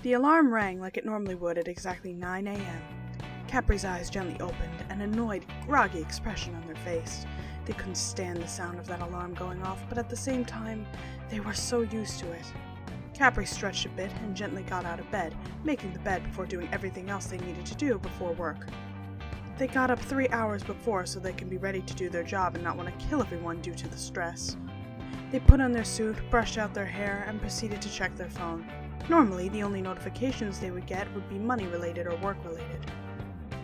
The alarm rang like it normally would at exactly 9 a.m. Capri's eyes gently opened, an annoyed, groggy expression on their face. They couldn't stand the sound of that alarm going off, but at the same time, they were so used to it. Capri stretched a bit and gently got out of bed, making the bed before doing everything else they needed to do before work. They got up 3 hours before so they can be ready to do their job and not want to kill everyone due to the stress. They put on their suit, brushed out their hair, and proceeded to check their phone. Normally, the only notifications they would get would be money-related or work-related.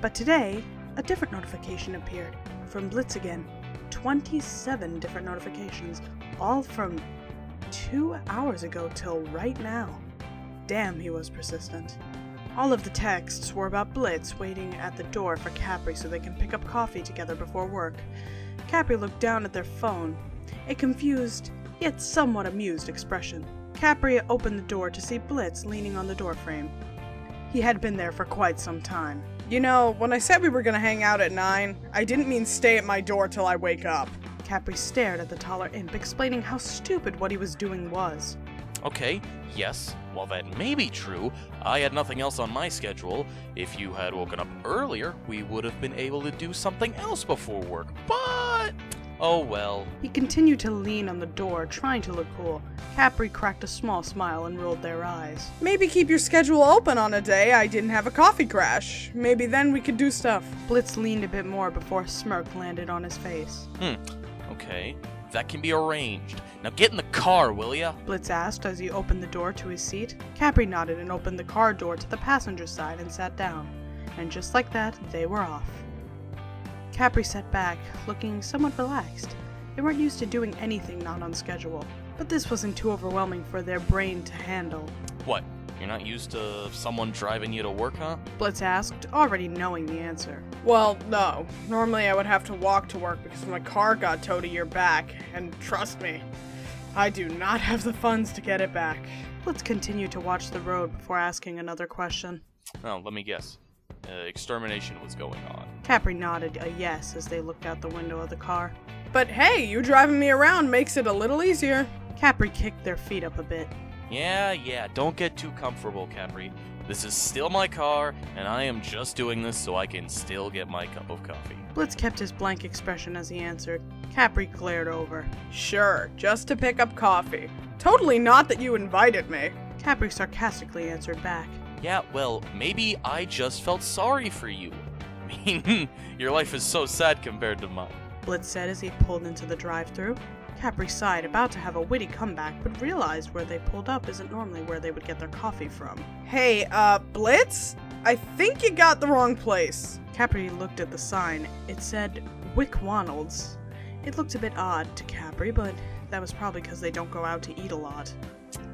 But today, a different notification appeared, from Blitz again. 27 different notifications, all from 2 hours ago till right now. Damn, he was persistent. All of the texts were about Blitz waiting at the door for Capri so they can pick up coffee together before work. Capri looked down at their phone, a confused, yet somewhat amused expression. Capri opened the door to see Blitz leaning on the doorframe. He had been there for quite some time. You know, when I said we were gonna hang out at 9, I didn't mean stay at my door till I wake up. Capri stared at the taller imp, explaining how stupid what he was doing was. Okay, yes, while that may be true, I had nothing else on my schedule. If you had woken up earlier, we would have been able to do something else before work, but... oh well. He continued to lean on the door, trying to look cool. Capri cracked a small smile and rolled their eyes. Maybe keep your schedule open on a day I didn't have a coffee crash. Maybe then we could do stuff. Blitz leaned a bit more before a smirk landed on his face. Okay, that can be arranged. Now get in the car, will ya? Blitz asked as he opened the door to his seat. Capri nodded and opened the car door to the passenger side and sat down. And just like that, they were off. Capri sat back, looking somewhat relaxed. They weren't used to doing anything not on schedule, but this wasn't too overwhelming for their brain to handle. What? You're not used to someone driving you to work, huh? Blitz asked, already knowing the answer. Well, no. Normally I would have to walk to work because my car got towed a year back, and trust me, I do not have the funds to get it back. Blitz continued to watch the road before asking another question. Oh, let me guess. Extermination was going on. Capri nodded a yes as they looked out the window of the car. But hey, you driving me around makes it a little easier. Capri kicked their feet up a bit. Yeah, don't get too comfortable, Capri. This is still my car, and I am just doing this so I can still get my cup of coffee. Blitz kept his blank expression as he answered. Capri glared over. Sure, just to pick up coffee. Totally not that you invited me. Capri sarcastically answered back. Yeah, well, maybe I just felt sorry for you. I mean, your life is so sad compared to mine. Blitz said as he pulled into the drive-thru. Capri sighed, about to have a witty comeback, but realized where they pulled up isn't normally where they would get their coffee from. Hey, Blitz? I think you got the wrong place. Capri looked at the sign. It said WcWonalds. It looked a bit odd to Capri, but that was probably because they don't go out to eat a lot.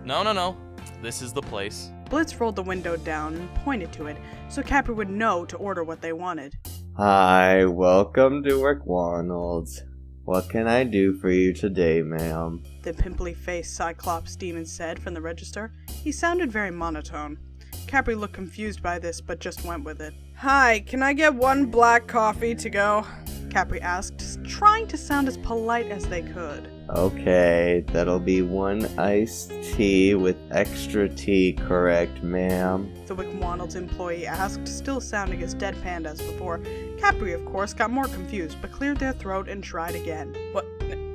No. This is the place. Blitz rolled the window down and pointed to it, so Capri would know to order what they wanted. Hi, welcome to WcWonalds. What can I do for you today, ma'am? The pimply-faced Cyclops demon said from the register. He sounded very monotone. Capri looked confused by this, but just went with it. Hi, can I get 1 black coffee to go? Capri asked, trying to sound as polite as they could. Okay, that'll be 1 iced tea with extra tea, correct, ma'am? The WcWonalds employee asked, still sounding as deadpanned as before. Capri, of course, got more confused, but cleared their throat and tried again. What?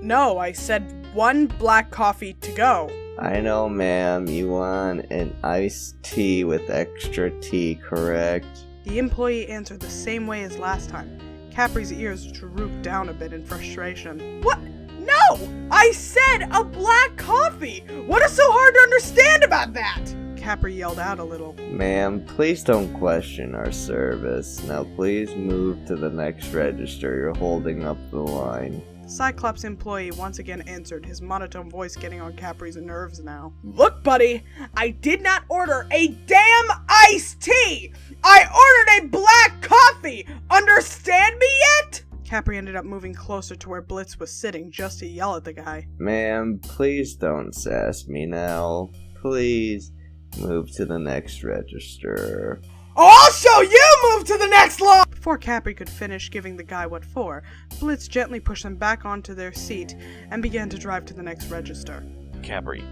No, I said 1 black coffee to go. I know, ma'am, you want an iced tea with extra tea, correct? The employee answered the same way as last time. Capri's ears drooped down a bit in frustration. What? No! I said a black coffee! What is so hard to understand about that? Capri yelled out a little. Ma'am, please don't question our service. Now please move to the next register. You're holding up the line. The Cyclops employee once again answered, his monotone voice getting on Capri's nerves now. Look, buddy, I did not order a damn iced tea! I ordered a black coffee! Understand me yet? Capri ended up moving closer to where Blitz was sitting just to yell at the guy. Ma'am, please don't sass me now. Please move to the next register. Oh, I'll show you move to the next line! Before Capri could finish giving the guy what for, Blitz gently pushed them back onto their seat and began to drive to the next register. Capri,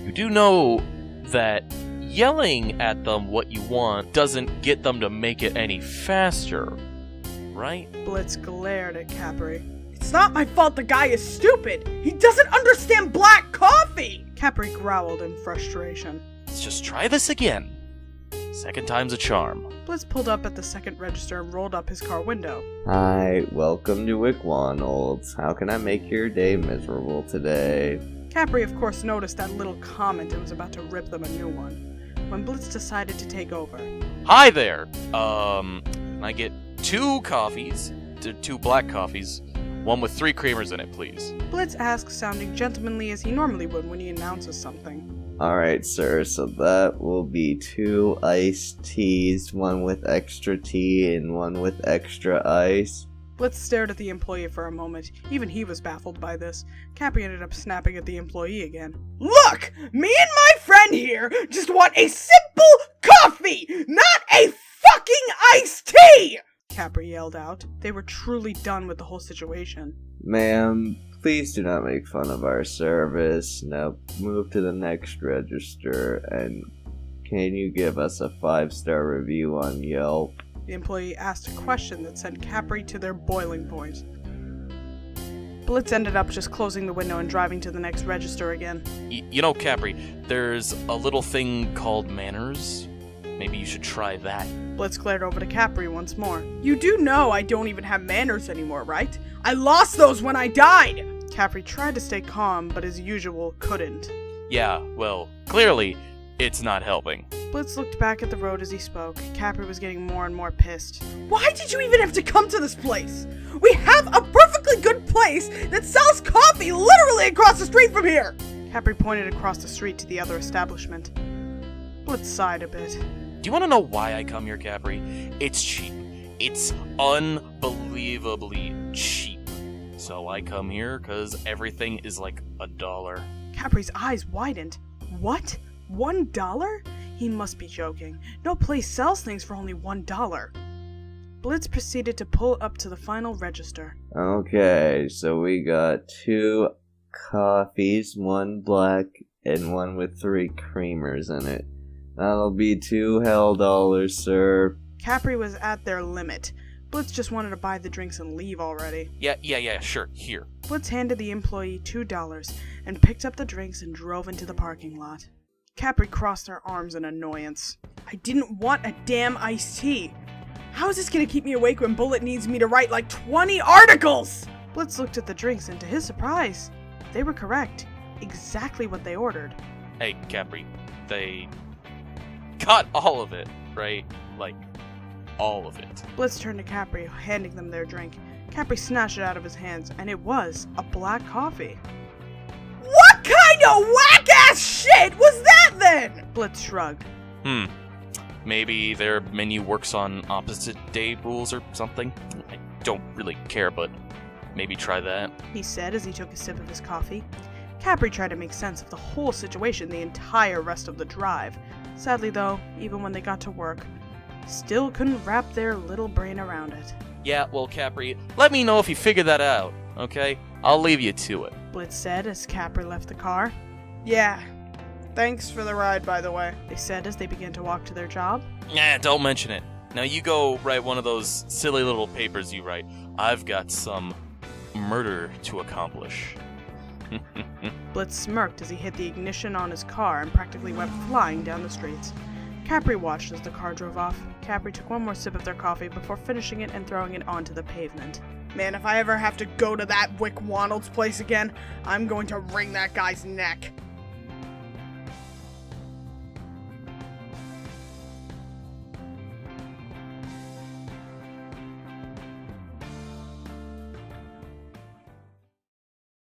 you do know that yelling at them what you want doesn't get them to make it any faster, right? Blitz glared at Capri. It's not my fault the guy is stupid. He doesn't understand black coffee. Capri growled in frustration. Let's just try this again. Second time's a charm. Blitz pulled up at the second register and rolled up his car window. Hi, welcome to WcWonalds. How can I make your day miserable today? Capri, of course, noticed that little comment and was about to rip them a new one, when Blitz decided to take over. Hi there! Can I get 2 coffees? 2 black coffees. One with 3 creamers in it, please. Blitz asked, sounding gentlemanly as he normally would when he announces something. Alright, sir, so that will be 2 iced teas, 1 with extra tea and 1 with extra ice. Blitz stared at the employee for a moment. Even he was baffled by this. Capri ended up snapping at the employee again. Look, me and my friend here just want a simple coffee, not a fucking iced tea! Capri yelled out. They were truly done with the whole situation. Ma'am, please do not make fun of our service. Now move to the next register, and can you give us a 5-star review on Yelp? The employee asked a question that sent Capri to their boiling point. Blitz ended up just closing the window and driving to the next register again. You know, Capri, there's a little thing called manners. Maybe you should try that. Blitz glared over to Capri once more. You do know I don't even have manners anymore, right? I lost those when I died! Capri tried to stay calm, but as usual, couldn't. Yeah, well, clearly, it's not helping. Blitz looked back at the road as he spoke. Capri was getting more and more pissed. Why did you even have to come to this place? We have a perfectly good place that sells coffee literally across the street from here! Capri pointed across the street to the other establishment. Blitz sighed a bit. Do you want to know why I come here, Capri? It's cheap. It's unbelievably cheap. So I come here because everything is like $1. Capri's eyes widened. What? $1? He must be joking. No place sells things for only $1. Blitz proceeded to pull up to the final register. Okay, so we got 2 coffees, 1 black, and 1 with 3 creamers in it. That'll be 2 hell dollars, sir. Capri was at their limit. Blitz just wanted to buy the drinks and leave already. Yeah, sure, here. Blitz handed the employee $2 and picked up the drinks and drove into the parking lot. Capri crossed her arms in annoyance. I didn't want a damn iced tea. How is this gonna keep me awake when Bullet needs me to write like 20 articles? Blitz looked at the drinks and to his surprise, they were correct. Exactly what they ordered. Hey, Capri, they got all of it, right? Like, all of it. Blitz turned to Capri, handing them their drink. Capri snatched it out of his hands, and it was a black coffee. What kind of whack-ass shit was that then? Blitz shrugged. Maybe their menu works on opposite day rules or something? I don't really care, but maybe try that. He said as he took a sip of his coffee. Capri tried to make sense of the whole situation the entire rest of the drive. Sadly though, even when they got to work, still couldn't wrap their little brain around it. Yeah, well, Capri, let me know if you figure that out, okay? I'll leave you to it. Blitz said as Capri left the car. Yeah. Thanks for the ride, by the way. They said as they began to walk to their job. Nah, don't mention it. Now you go write one of those silly little papers you write. I've got some murder to accomplish. Blitz smirked as he hit the ignition on his car and practically went flying down the streets. Capri watched as the car drove off. Capri took one more sip of their coffee before finishing it and throwing it onto the pavement. Man, if I ever have to go to that WcWonalds place again, I'm going to wring that guy's neck.